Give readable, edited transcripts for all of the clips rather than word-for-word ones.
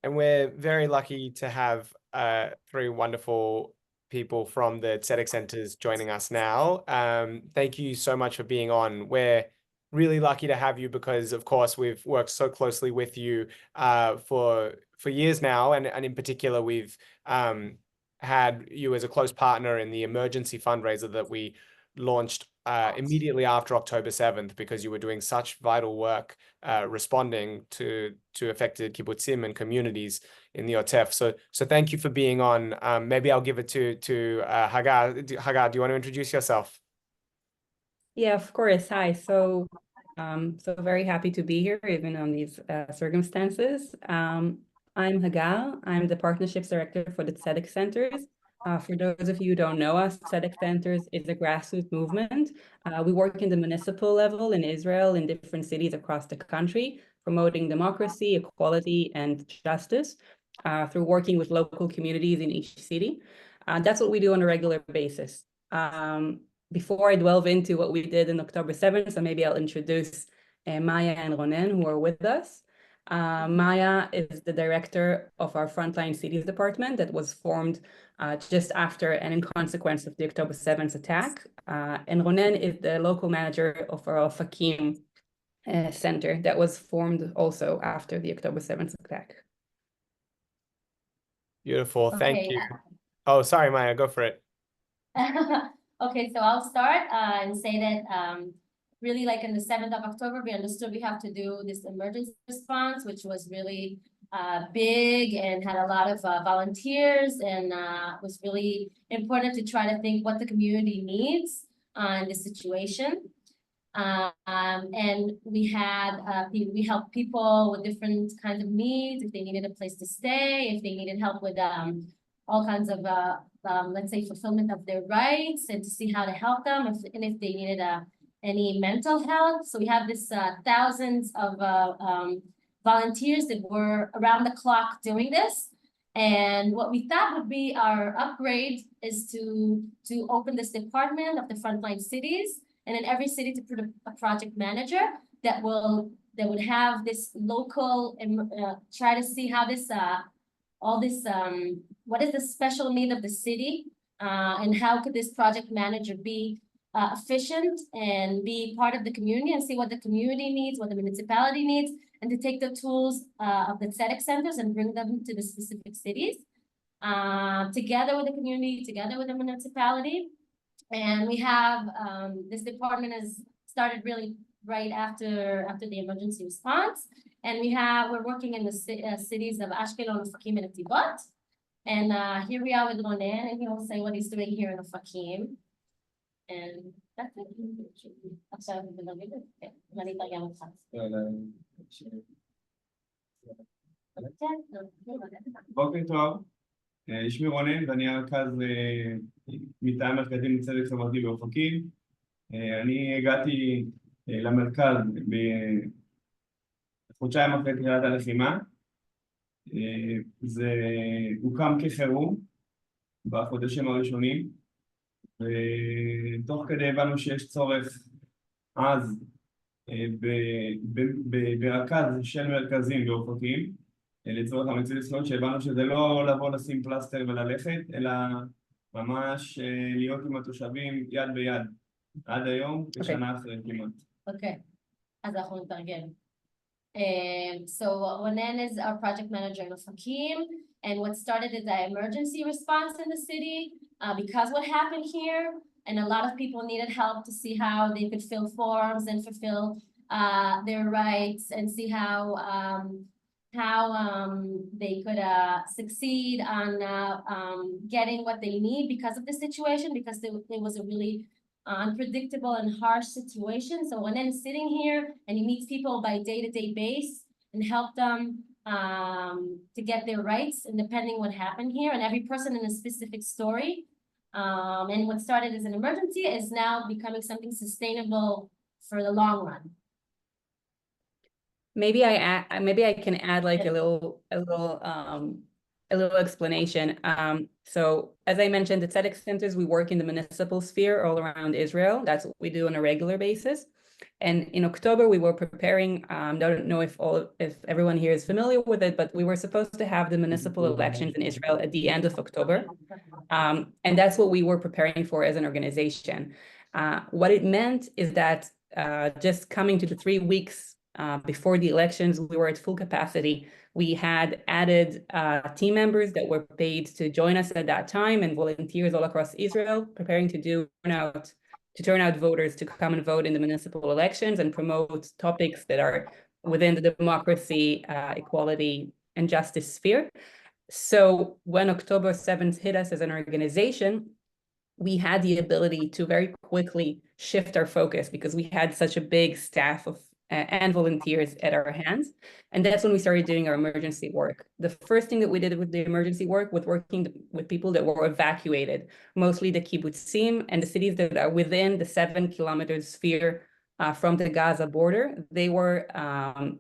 And we're very lucky to have three wonderful people from the Tzedek Centres joining us now. Thank you so much for being on. We're really lucky to have you because, of course, we've worked so closely with you for years now, and in particular, we've had you as a close partner in the emergency fundraiser that we launched immediately after October 7th, because you were doing such vital work responding to affected kibbutzim and communities in the Otef. So thank you for being on. Maybe I'll give it to Hagar. Hagar, do you want to introduce yourself? Yeah, of course. Hi. So very happy to be here, even on these circumstances. I'm Hagar. I'm the Partnerships Director for the Tzedek Centres. For those of you who don't know us, Tzedek Centres is a grassroots movement. We work in the municipal level in Israel, in different cities across the country, promoting democracy, equality, and justice through working with local communities in each city. That's what we do on a regular basis. Before I delve into what we did on October 7th, so maybe I'll introduce Maya and Ronen, who are with us. Maya is the director of our Frontline Cities Department that was formed just after and in consequence of the October 7th attack. And Ronen is the local manager of our Ofakim center that was formed also after the October 7th attack. Beautiful. Thank you. Oh, sorry, Maya, go for it. Okay, so I'll start and say that really, like, in the 7th of October, we understood we have to do this emergency response, which was really big and had a lot of volunteers, and was really important to try to think what the community needs in this situation. And we helped people with different kinds of needs, if they needed a place to stay, if they needed help with all kinds of, let's say, fulfillment of their rights, and to see how to help them, and if they needed any mental health. So we have this thousands of volunteers that were around the clock doing this. And what we thought would be our upgrade is to open this department of the Frontline Cities, and in every city to put a project manager that would have this local, try to see how this all this what is the special need of the city, and how could this project manager be efficient and be part of the community and see what the community needs, what the municipality needs, and to take the tools of the Tzedek Centres and bring them to the specific cities, together with the community, together with the municipality. And we have this department has started really right after the emergency response, and we're working in the cities of Ashkelon, Ofakim, and Netivot. And here we are with Ronen, and he will say what he's doing here in Ofakim. And that's it. עכשיו נדבר את זה. ואני אתרגם אותך. בוקר טוב, שמי רונן ואני הרכז מטעם מרכזים לצדק חברתי באופקים. אני הגעתי למרכז בחודשיים אחרי תחילת הלחימה. זה הוקם כחירום בחודשים הראשונים, ותוך כדי הבנו שיש צורך אז ברכז של מרכזים באופקים לצורך המציאות זכויות, שהבנו שזה לא לבוא לשים פלסטר וללכת, אלא ממש להיות עם התושבים יד ביד עד היום, כשנה אחרי כמעט. אוקיי, אז אנחנו נתרגם. So Ronen is our project manager in Ofakim, and what started is the emergency response in the city because what happened here, and a lot of people needed help to see how they could fill forms and fulfill their rights, and see how they could succeed on getting what they need because of the situation, because there was a really unpredictable and harsh situation. So Ronen is sitting here and he meets people by day-to-day base and help them to get their rights, and depending what happened here, and every person in a specific story. And what started as an emergency is now becoming something sustainable for the long run. Maybe I can add like a little explanation. So as I mentioned, the Tzedek Centres, we work in the municipal sphere all around Israel. That's what we do on a regular basis. And in October, we were preparing, I don't know if everyone here is familiar with it, but we were supposed to have the municipal elections in Israel at the end of October. And that's what we were preparing for as an organization. What it meant is that just coming to the 3 weeks before the elections, we were at full capacity. We had added team members that were paid to join us at that time and volunteers all across Israel, preparing to turn out voters to come and vote in the municipal elections and promote topics that are within the democracy, equality, and justice sphere. So when October 7th hit us as an organization, we had the ability to very quickly shift our focus because we had such a big staff of and volunteers at our hands. And that's when we started doing our emergency work. The first thing that we did with the emergency work was working with people that were evacuated, mostly the kibbutzim and the cities that are within the 7-kilometer sphere from the Gaza border. They were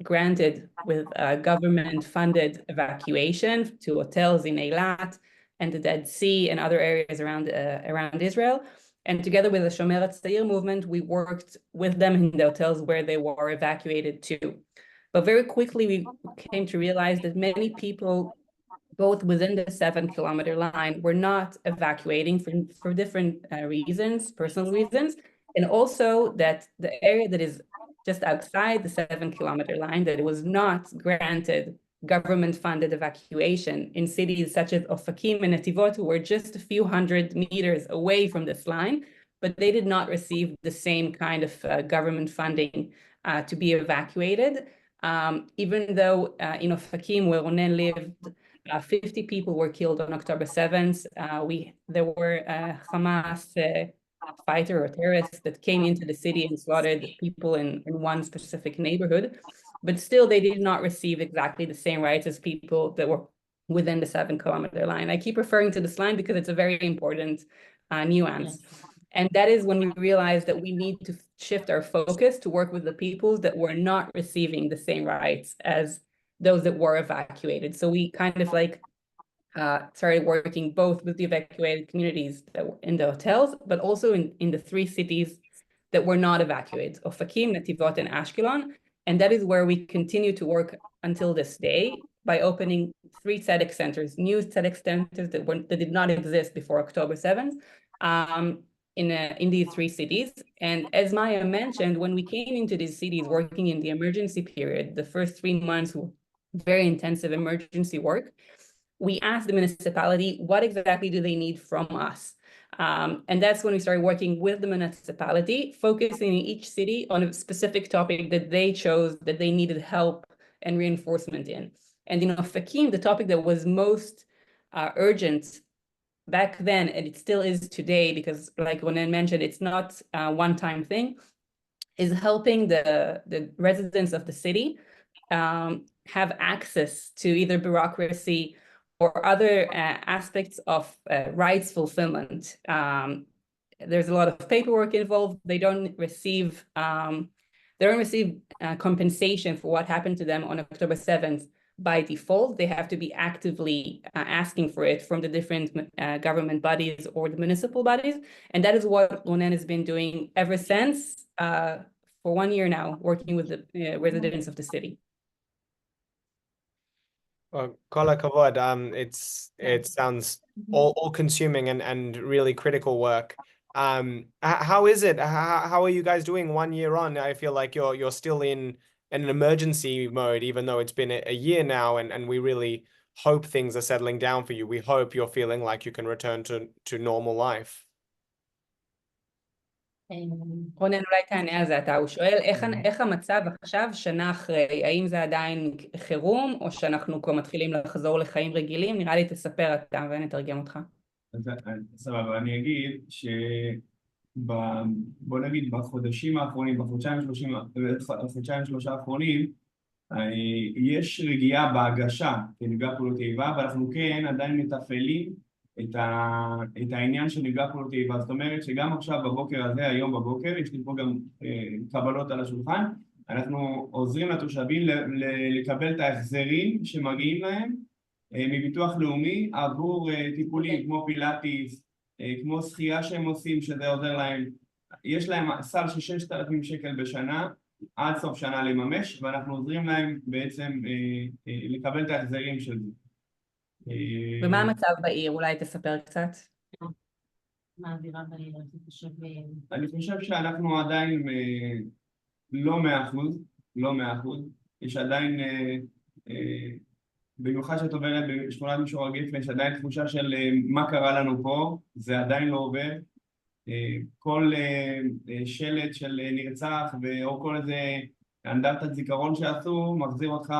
granted with government-funded evacuation to hotels in Eilat and the Dead Sea and other areas around Israel. And together with the Shomer HaTzair movement, we worked with them in the hotels where they were evacuated to. But very quickly, we came to realize that many people, both within the 7-kilometer line, were not evacuating for different reasons, personal reasons, and also that the area that is just outside the 7-kilometer line, that it was not granted government-funded evacuation in cities such as Ofakim and Netivot, who were just a few hundred meters away from this line, but they did not receive the same kind of government funding to be evacuated. Even though in Ofakim, where Ronen lived, 50 people were killed on October 7th. There were Hamas fighter or terrorists that came into the city and slaughtered people in one specific neighborhood. But still, they did not receive exactly the same rights as people that were within the 7-kilometer line. I keep referring to this line because it's a very important nuance. And that is when we realized that we need to shift our focus to work with the peoples that were not receiving the same rights as those that were evacuated. So we kind of started working both with the evacuated communities that were in the hotels, but also in the 3 cities that were not evacuated, Ofakim, Netivot, and Ashkelon. And that is where we continue to work until this day by opening 3 Tzedek Centres, new Tzedek Centres that did not exist before October 7th in these 3 cities. And as Maya mentioned, when we came into these cities working in the emergency period, the first 3 months were very intensive emergency work, we asked the municipality, what exactly do they need from us? And that's when we started working with the municipality, focusing in each city on a specific topic that they chose that they needed help and reinforcement in. And in Ofakim, the topic that was most urgent back then, and it still is today, because like Ronen mentioned, it's not a one-time thing, is helping the residents of the city have access to either bureaucracy or other aspects of rights fulfillment. There's a lot of paperwork involved. They don't receive compensation for what happened to them on October 7th by default. They have to be actively asking for it from the different government bodies or the municipal bodies. And that is what Ronen has been doing ever since, for 1 year now, working with the residents of the city. Well, kol hakavod. It sounds all-consuming and really critical work. How is it? How are you guys doing 1 year on? I feel like you're still in an emergency mode, even though it's been a year now, and we really hope things are settling down for you. We hope you're feeling like you can return to normal life. רונן, אולי תענה על זה אתה, הוא שואל איך המצב עכשיו שנה אחרי, האם זה עדיין חירום או שאנחנו כבר מתחילים לחזור לחיים רגילים? נראה לי תספר אתה ונתרגם אותך. סבבה, אני אגיד בוא נגיד בחודשים האחרונים, בחודשיים שלושה האחרונים, יש רגיעה בהגשה כנפגע פעולות איבה, ואנחנו כן עדיין מתפעלים את העניין של נפגע פעולות איבה. זאת אומרת שגם עכשיו בבוקר הזה, היום בבוקר, יש לי פה גם קבלות על השולחן, אנחנו עוזרים לתושבים לקבל את ההחזרים שמגיעים להם מביטוח לאומי עבור טיפולים כמו פילאטיס, כמו שחייה שהם עושים, שזה עוזר להם. יש להם סל של 6,000 שקל בשנה, עד סוף שנה לממש, ואנחנו עוזרים להם בעצם לקבל את ההחזרים של זה. ומה המצב בעיר? אולי תספר קצת. מה האווירה בעיר? אני חושב שאנחנו עדיין לא 100%, לא 100%. יש עדיין, במיוחד שאת עוברת בשכונת מישור הגפן, יש עדיין תחושה של מה קרה לנו פה, זה עדיין לא עובד. כל שלט של נרצח או כל איזה אנדרטת זיכרון שעשו מחזיר אותך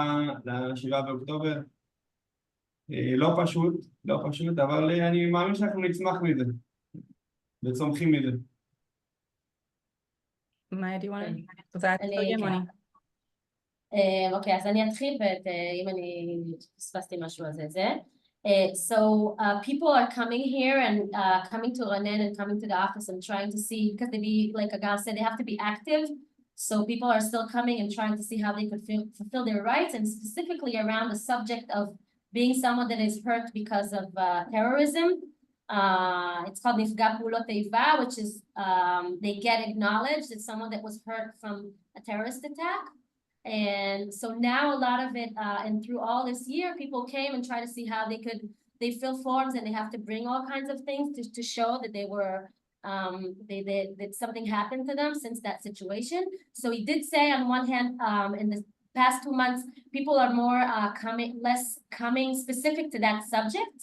ל7 באוקטובר. לא פשוט, לא פשוט, אבל אני מאמין שאנחנו נצמח מזה וצומחים מזה. מה do you want to say? אוקיי, אז אני אתחיל, ואם אני פספסתי משהו אז זה. So people are coming here and coming to Ronen and coming to the office and trying to see, because like Agal said, they have to be active. So people are still coming and trying to see how they could fulfill their rights, and specifically around the subject of being someone that is hurt because of terrorism. It's called Nifga Pulot Eiva, which is they get acknowledged as someone that was hurt from a terrorist attack. And so now a lot of it, and through all this year, people came and tried to see how they fill forms, and they have to bring all kinds of things to show that they were, that something happened to them since that situation. So he did say on one hand, in the past 2 months, people are more less coming specific to that subject,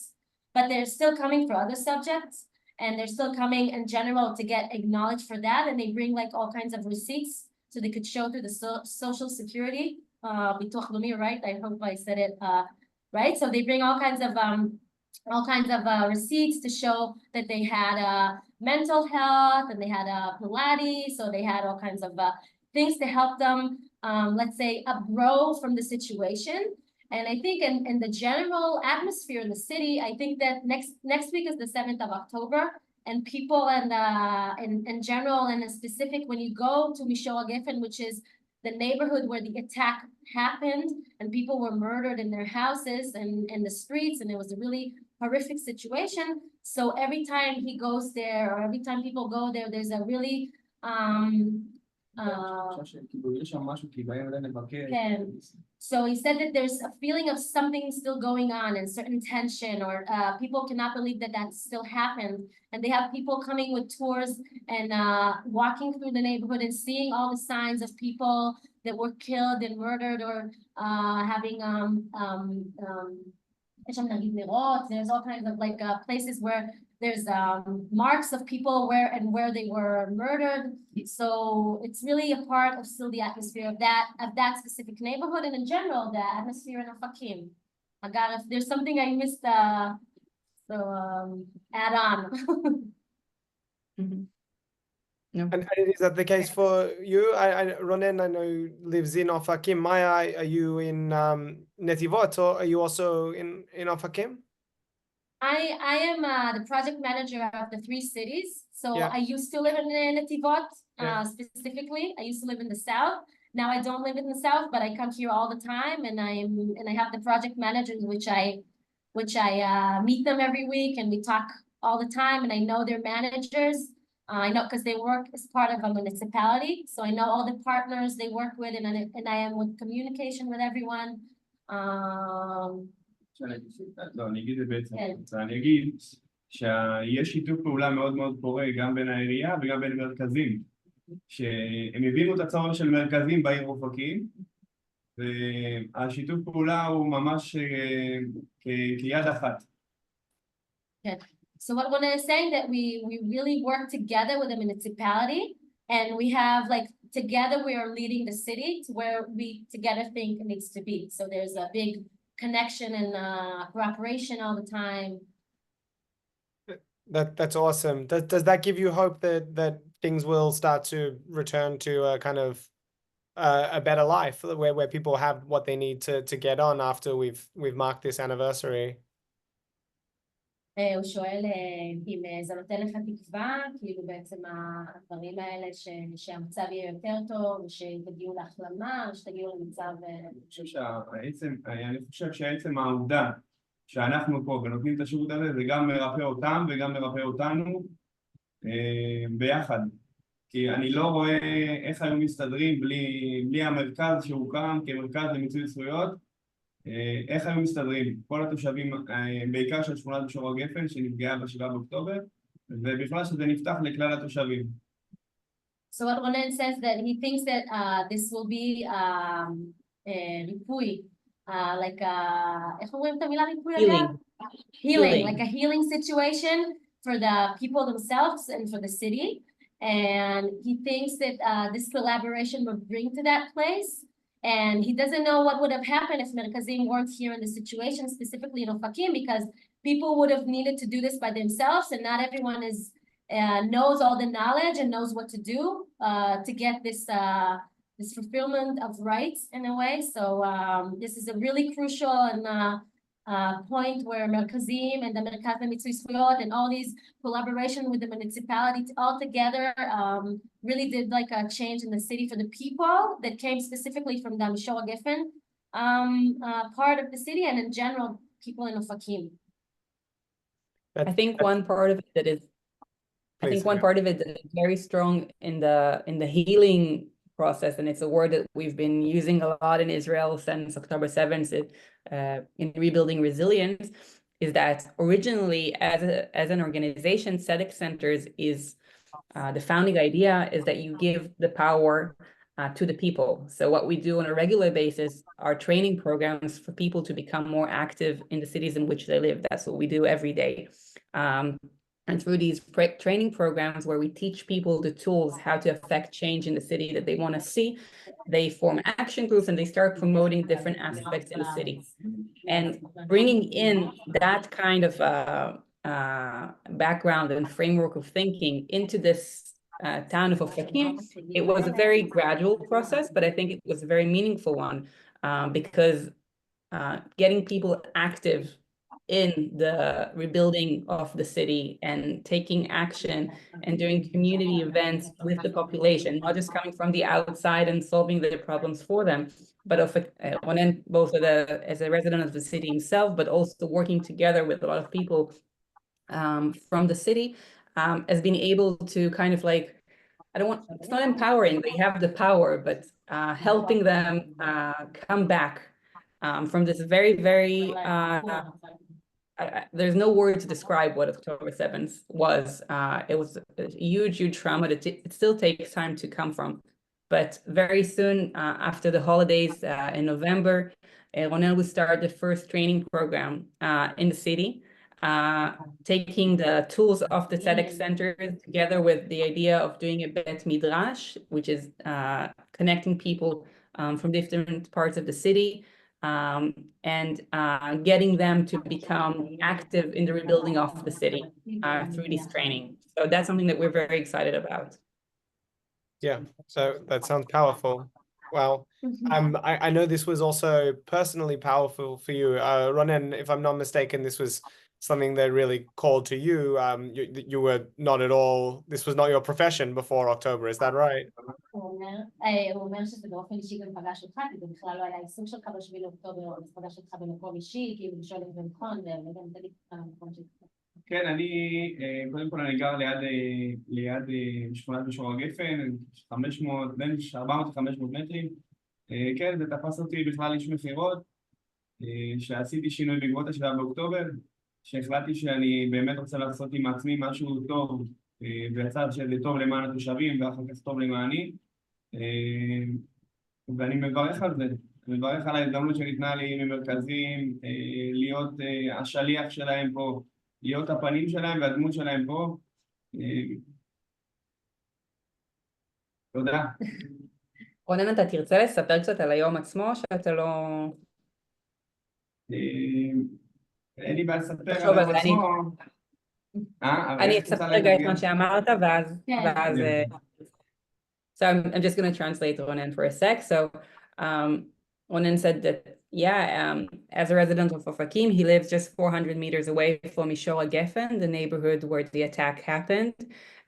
but they're still coming for other subjects, and they're still coming in general to get acknowledged for that, and they bring like all kinds of receipts so they could show through the social security, Bituach Leumi, right? I hope I said it right. So they bring all kinds of receipts to show that they had mental health, and they had Pilates, so they had all kinds of things to help them, let's say, grow from the situation. And I think in the general atmosphere in the city, I think that next week is the 7th of October. And people in general and in specific, when you go to Mishor Geffen, which is the neighborhood where the attack happened and people were murdered in their houses and in the streets, and it was a really horrific situation. So every time he goes there, or every time people go there, there's a really So he said that there's a feeling of something still going on and certain tension, or people cannot believe that that still happened. And they have people coming with tours and walking through the neighborhood and seeing all the signs of people that were killed and murdered, or having there's all kinds of like places where there's marks of people where they were murdered. So it's really a part of still the atmosphere of that specific neighborhood, and in general the atmosphere in Ofakim. Agar, if there's something I missed, so add on. Mm-hmm. No. And is that the case for you? Ronen, I know, lives in Ofakim. Maya, are you in Netivot, or are you also in Ofakim? I am the project manager of the 3 cities. So Yeah. I used to live in Netivot, Yeah. specifically. I used to live in the south. Now I don't live in the south, but I come here all the time, and I have the project managers, which I meet them every week, and we talk all the time, and I know their managers. I know because they work as part of a municipality, so I know all the partners they work with, and I am with communication with everyone. לא, אני אגיד את זה בעצם. אני אגיד שיש שיתוף פעולה מאוד מאוד פורה גם בין העירייה וגם בין מרכזים, שהם הבינו את הצורך של מרכזים בעיר אופקים, והשיתוף פעולה הוא ממש כיד אחת. So what Rona is saying, that we really work together with the municipality, and we have like together we are leading the city to where we together think it needs to be. So there's a big connection and cooperation all the time. That's awesome. Does that give you hope that things will start to return to a kind of a better life, where people have what they need to get on after we've marked this anniversary? הוא שואל אם זה נותן לך תקווה, כאילו בעצם הדברים האלה שהמצב יהיה יותר טוב, שתגיעו להחלמה, או שתגיעו למצב... אני חושב שהעצם העובדה שאנחנו פה ונותנים את השירות הזה, זה גם מרפא אותם וגם מרפא אותנו ביחד. כי אני לא רואה איך היו מסתדרים בלי המרכז שהוקם כמרכז למיצוי זכויות, איך היו מסתדרים כל התושבים, בעיקר של שכונת מישור הגפן שנפגעה ב7 באוקטובר, ובכלל שזה נפתח לכלל התושבים. So what Ronen says that he thinks that this will be ריפוי, like איך אומרים את המילה ריפוי? Healing, like a healing situation for the people themselves and for the city. And he thinks that this collaboration will bring to that place. And he doesn't know what would have happened if Merkazim weren't here in the situation, specifically in Ofakim, because people would have needed to do this by themselves, and not everyone knows all the knowledge and knows what to do to get this fulfillment of rights in a way. So this is a really crucial and point where Merkazim and the Merkaz Mitzvah Zkuyot and all these collaboration with the municipality all together really did like a change in the city for the people that came specifically from the Mishor HaGefen part of the city, and in general people in Ofakim. I think one part of it that is very strong in the healing process, and it's a word that we've been using a lot in Israel since October 7th in rebuilding resilience, is that originally as an organization, Tzedek Centres is the founding idea is that you give the power to the people. So what we do on a regular basis are training programs for people to become more active in the cities in which they live. That's what we do every day. And through these training programs where we teach people the tools how to affect change in the city that they want to see, they form action groups and they start promoting different aspects in the city. And bringing in that kind of background and framework of thinking into this town of Ofakim, it was a very gradual process, but I think it was a very meaningful one because getting people active in the rebuilding of the city and taking action and doing community events with the population, not just coming from the outside and solving their problems for them, but both as a resident of the city himself, but also working together with a lot of people from the city, has been able to kind of like, it's not empowering, they have the power, but helping them come back from this very, very, there's no word to describe what October 7th was. It was a huge, huge trauma that it still takes time to come from. But very soon after the holidays in November, Ronel will start the first training program in the city, taking the tools of the Tzedek Centres together with the idea of doing a Bet Midrash, which is connecting people from different parts of the city, and getting them to become active in the rebuilding of the city through this training. So that's something that we're very excited about. Yeah, so that sounds powerful. Well, I know this was also personally powerful for you. Ronen, if I'm not mistaken, this was something that really called to you. You were not at all, this was not your profession before October, is that right? הוא אומר שזה באופן אישי גם פגש אותך, כי זה בכלל לא היה עיסוק שלך ב7 לאוקטובר, או זה פגש אותך במקום אישי, כאילו לשאול אם זה נכון, וגם תגיד לך במקום שלך. כן, קודם כל אני גר ליד שכונת מישור הגפן, 500, בין 400 ל-500 מטרים. כן, זה תפס אותי בכלל איש מכירות, שעשיתי שינוי בעקבות ה7 באוקטובר, שהחלטתי שאני באמת רוצה לעשות עם עצמי משהו טוב, בצד שזה טוב למען התושבים ואחר כך טוב למעני, ואני מברך על זה. אני מברך על ההזדמנות שניתנה לי ממרכזים, להיות השליח שלהם פה, להיות הפנים שלהם והדמות שלהם פה. תודה. רונן, אתה תרצה לספר קצת על היום עצמו, שאתה לא... אין לי בעיה לספר על היום עצמו. אני אספר רגע את מה שאמרת, ואז... So I'm just going to translate Ronen for a sec. So Ronen said that, as a resident of Ofakim, he lives just 400 meters away from Mishor HaGefen, the neighborhood where the attack happened.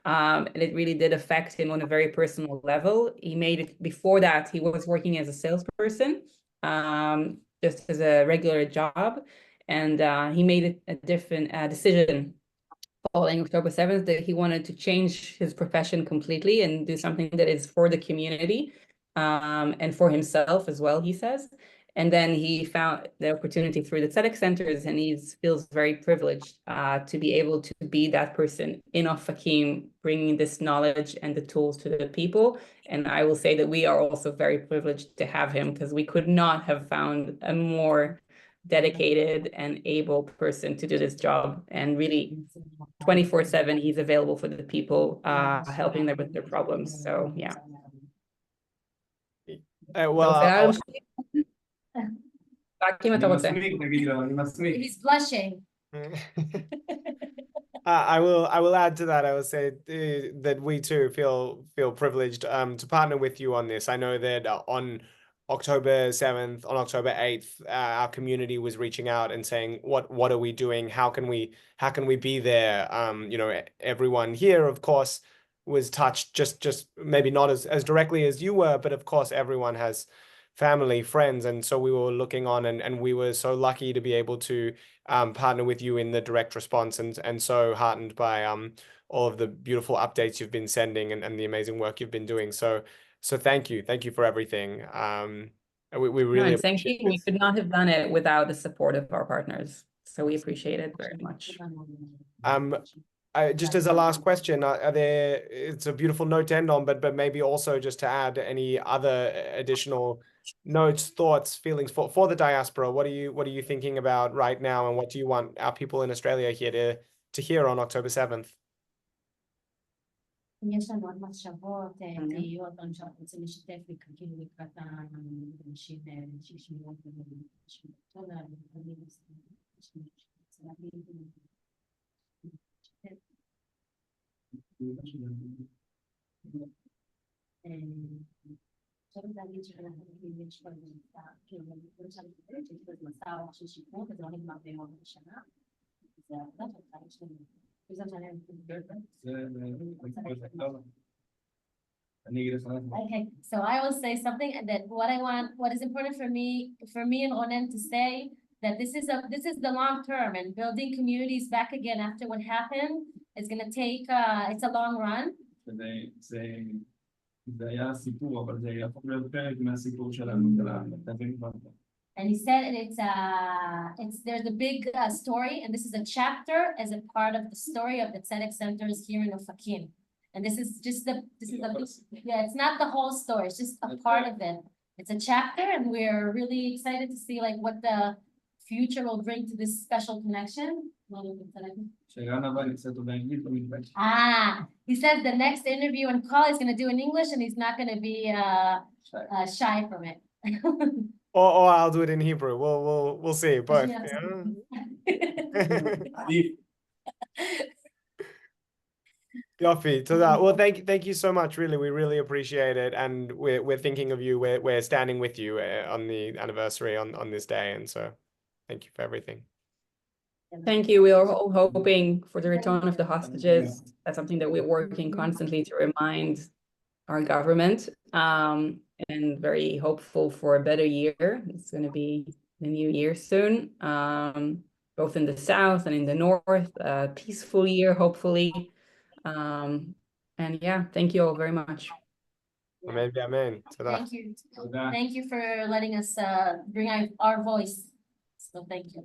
And it really did affect him on a very personal level. He made it, before that, he was working as a salesperson, just as a regular job. And he made a different decision following October 7th that he wanted to change his profession completely and do something that is for the community, and for himself as well, he says. And then he found the opportunity through the Tzedek Centres, and he feels very privileged to be able to be that person in Ofakim, bringing this knowledge and the tools to the people. And I will say that we are also very privileged to have him, because we could not have found a more dedicated and able person to do this job. And really 24/7, he's available for the people, helping them with their problems. So yeah. Well, אני מסמיק, תגיד לו, אני מסמיק. He's blushing. I will add to that. I will say that we too feel privileged to partner with you on this. I know that on October 7th, on October 8th, our community was reaching out and saying, what are we doing? How can we be there? You know, everyone here, of course, was touched, just maybe not as directly as you were, but of course everyone has family, friends, and so we were looking on, and we were so lucky to be able to partner with you in the direct response, and so heartened by all of the beautiful updates you've been sending, and the amazing work you've been doing. So thank you for everything. We really thank you. We could not have done it without the support of our partners, so we appreciate it very much. Just as a last question, it's a beautiful note to end on, but maybe also just to add any other additional notes, thoughts, feelings for the diaspora. What are you thinking about right now, and what do you want our people in Australia here to hear on October 7th? יש לנו עוד מחשבות, תהיות, שאנחנו רוצים לשתף כאילו לקראת האנשים שישמעו חושבת להגיד שאנחנו יש כבר כאילו למשל שיש בזה מסע ארוך של שיפור, וזה לא נגמר ביום בשנה. זה עבודה שלך, יש לנו Okay, so I will say something that what is important for me and Ronen to say, that this is the long term, and building communities back again after what happened is going to take it's a long run. זה היה סיפור, אבל זה יהפוך להיות פרק מהסיפור שלנו, And he said there's a big story, and this is a chapter as a part of the story of the Tzedek Centres here in Ofakim. And this is it's not the whole story, it's just a part of it. It's a chapter, and we're really excited to see like what the future will bring to this special connection. He says the next interview and call he's going to do in English, and he's not going to be shy from it. Or I'll do it in Hebrew. We'll see both. Yofi, to that. Well, thank you so much. Really, we really appreciate it, and we're thinking of you. We're standing with you on the anniversary on this day, and so thank you for everything. Thank you. We are all hoping for the return of the hostages. That's something that we're working constantly to remind our government, and very hopeful for a better year. It's going to be the new year soon, both in the south and in the north. A peaceful year, hopefully. And yeah, thank you all very much. Amen. Amen. Thank you for letting us bring our voice. So thank you.